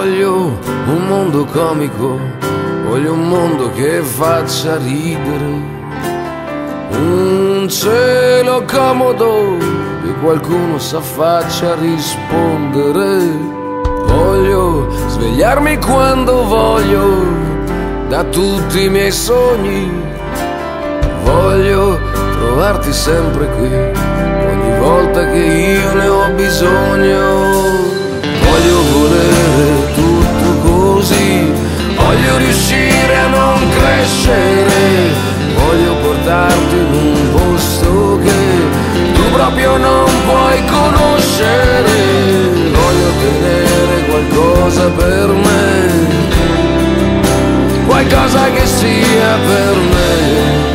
Voglio un mondo comico, voglio un mondo che faccia ridere, un cielo comodo che qualcuno s'affaccia a rispondere. Voglio svegliarmi quando voglio da tutti i miei sogni, voglio trovarti sempre qui ogni volta che io ne ho bisogno. Voglio volere tutto così, voglio riuscire a non crescere, voglio portarti in un posto che tu proprio non puoi conoscere, voglio tenere qualcosa per me, qualcosa che sia per me.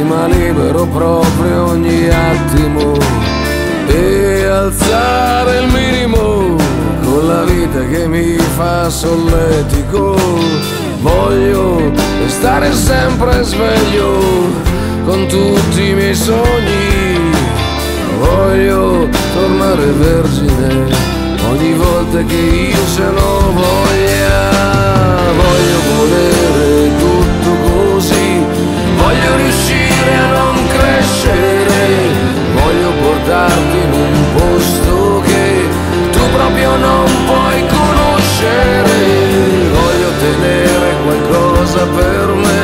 Ma libero proprio ogni attimo e alzare il minimo con la vita che mi fa solletico. Voglio restare sempre sveglio con tutti i miei sogni, voglio tornare vergine ogni volta che io ce l'ho voglia. Voglio volere tutto così, voglio riuscire a non crescere, voglio portarti in un posto che tu proprio non puoi conoscere, voglio tenere qualcosa per me,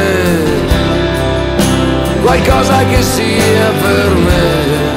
qualcosa che sia per me.